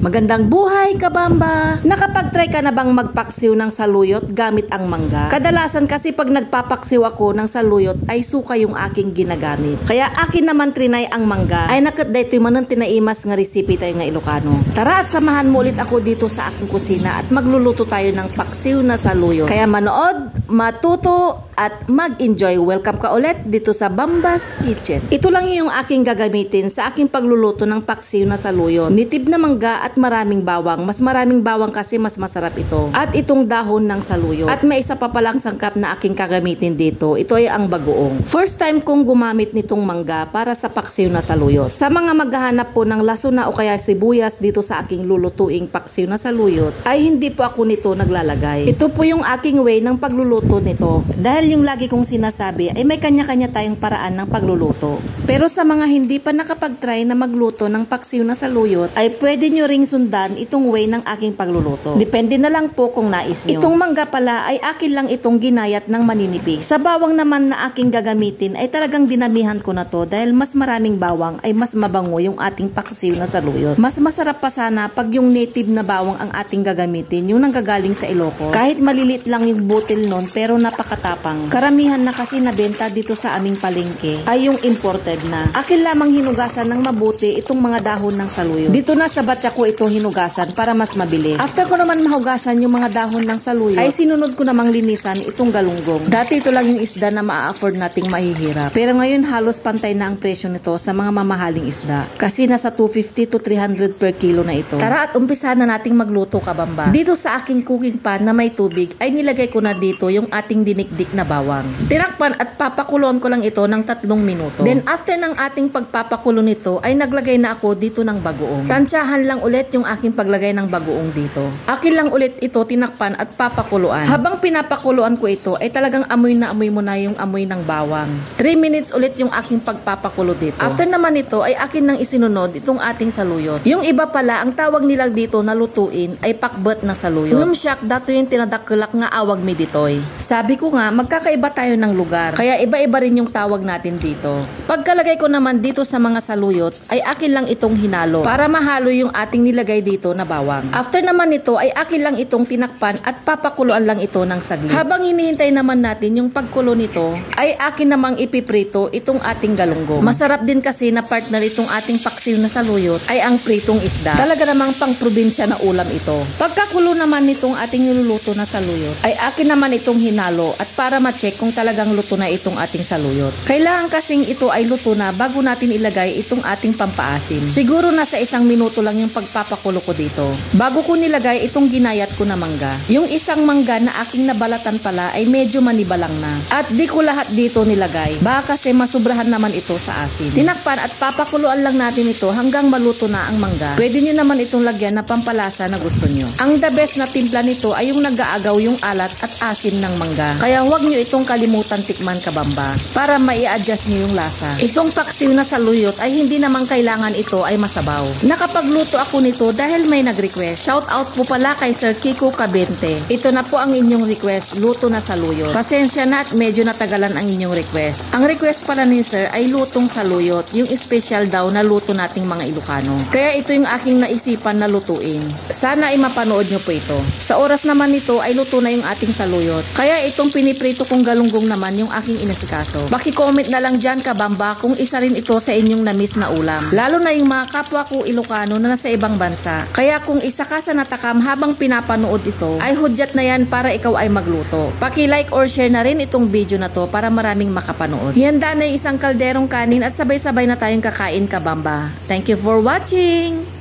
Magandang buhay, kabamba! Nakapag-try ka na bang magpaksiw ng saluyot gamit ang mangga? Kadalasan kasi pag nagpapaksiw ako ng saluyot ay suka yung aking ginagamit. Kaya akin naman trinay ang mangga ay nakat daytoy manan tinaimas nga recipe tayo nga Ilocano. Tara at samahan mo ulit ako dito sa aking kusina at magluluto tayo ng paksiw na saluyot. Kaya manood, matuto at mag-enjoy. Welcome ka ulit dito sa Bamba's Kitchen. Ito lang yung aking gagamitin sa aking pagluluto ng paksiw na saluyot. Nitib na mangga at maraming bawang. Mas maraming bawang kasi mas masarap ito. At itong dahon ng saluyot. At may isa pa palang sangkap na aking gagamitin dito. Ito ay ang bagoong. First time kong gumamit nitong mangga para sa paksiw na saluyot. Sa mga maghahanap po ng lasuna o kaya sibuyas dito sa aking lulutuing paksiw na saluyot, ay hindi po ako nito naglalagay. Ito po yung aking way ng pagluluto nito. Dahil yung lagi kong sinasabi ay may kanya-kanya tayong paraan ng pagluluto. Pero sa mga hindi pa nakapag-try na magluto ng paksiw na saluyot, ay pwede nyo ring sundan itong way ng aking pagluluto. Depende na lang po kung nais nyo. Itong mangga pala ay akin lang itong ginayat ng maninipig. Sa bawang naman na aking gagamitin ay talagang dinamihan ko na to dahil mas maraming bawang ay mas mabango yung ating paksiw na saluyot. Mas masarap pa sana pag yung native na bawang ang ating gagamitin, yung nanggagaling sa Ilocos. Kahit malilit lang yung butil nun pero napakatapang. Karamihan na kasi nabenta dito sa aming palengke ay yung imported na. Akin lamang hinugasan ng mabuti itong mga dahon ng saluyot. Dito na sa batya ko ito hinugasan para mas mabilis. After ko naman mahugasan yung mga dahon ng saluyot, ay sinunod ko namang linisan itong galunggong. Dati ito lang yung isda na maa-afford nating mahihirap. Pero ngayon halos pantay na ang presyo nito sa mga mamahaling isda. Kasi nasa 250 to 300 per kilo na ito. Tara at umpisa na nating magluto, kabamba. Dito sa aking cooking pan na may tubig ay nilagay ko na dito yung ating dinikdik na bawang. Tinakpan at papakulon ko lang ito ng 3 minuto. Then after ng ating pagpapakulo nito ay naglagay na ako dito ng bagoong. Tansyahan lang ulit yung aking paglagay ng bagoong dito. Akin lang ulit ito tinakpan at papakuluan. Habang pinapakuluan ko ito ay talagang amoy na amoy mo na yung amoy ng bawang. 3 minutes ulit yung aking pagpapakulo dito. After naman ito ay akin nang isinunod itong ating saluyot. Yung iba pala ang tawag nila dito na lutuin ay pakbet na saluyot. Ngumsyak dato yung tinadakulak nga awag mi ditoy. Sabi ko nga magkakaiba tayo ng lugar. Kaya iba-iba rin yung tawag natin dito. Pagkalagay ko naman dito sa mga saluyot ay akin lang itong hinalo para mahalo yung ating nilagay dito na bawang. After naman nito ay akin lang itong tinakpan at papakuluan lang ito ng saglit. Habang hinihintay naman natin yung pagkulo nito ay akin namang ipiprito itong ating galunggong. Masarap din kasi na partner itong ating paksiw na saluyot ay ang pritong isda. Talaga namang pang probinsya na ulam ito. Pagkakulo naman nitong ating niluluto na saluyot ay akin naman itong hinalo at para ma-check kung talagang luto na itong ating saluyot. Kailangan kasing ito ay luto na bago natin ilagay itong ating pampaasim. Siguro nasa 1 minuto lang yung pagpapakulo ko dito. Bago ko nilagay itong ginayat ko na mangga. Yung isang mangga na aking nabalatan pala ay medyo manibalang na. At di ko lahat dito nilagay. Baka kasi masubrahan naman ito sa asin. Tinakpan at papakuluan lang natin ito hanggang maluto na ang mangga. Pwede nyo naman itong lagyan na pampalasa na gusto nyo. Ang the best na timpla nito ay yung nag-aagaw yung alat at asim ng mangga. Kaya huwag nyo itong kalimutan tikman, kabamba, para mai-adjust nyo yung lasa. Itong paksiw na saluyot ay hindi naman kailangan ito ay masabaw. Nakapagluto ako nito dahil may nag-request. Shout out po pala kay Sir Kiko Cabente. Ito na po ang inyong request, luto na saluyot. Pasensya na at medyo natagalan ang inyong request. Ang request pala ni Sir ay lutong saluyot, yung special daw na luto nating mga Ilocano. Kaya ito yung aking naisipan na lutuin. Sana ay mapanood nyo po ito. Sa oras naman nito ay luto na yung ating saluyot. Kaya itong piniprito kong galunggong naman yung aking inasikaso. Paki-comment na lang dyan, kabamba, kung isa rin ito sa inyong na-miss na ulam. Lalo na yung mga kapwa ko Ilocano na nasa ibang bansa. Kaya kung isa ka sa natakam habang pinapanood ito, ay hudyat na yan para ikaw ay magluto. Paki-like or share na rin itong video na to para maraming makapanood. Hihanda na yung isang kalderong kanin at sabay-sabay na tayong kakain, kabamba. Thank you for watching!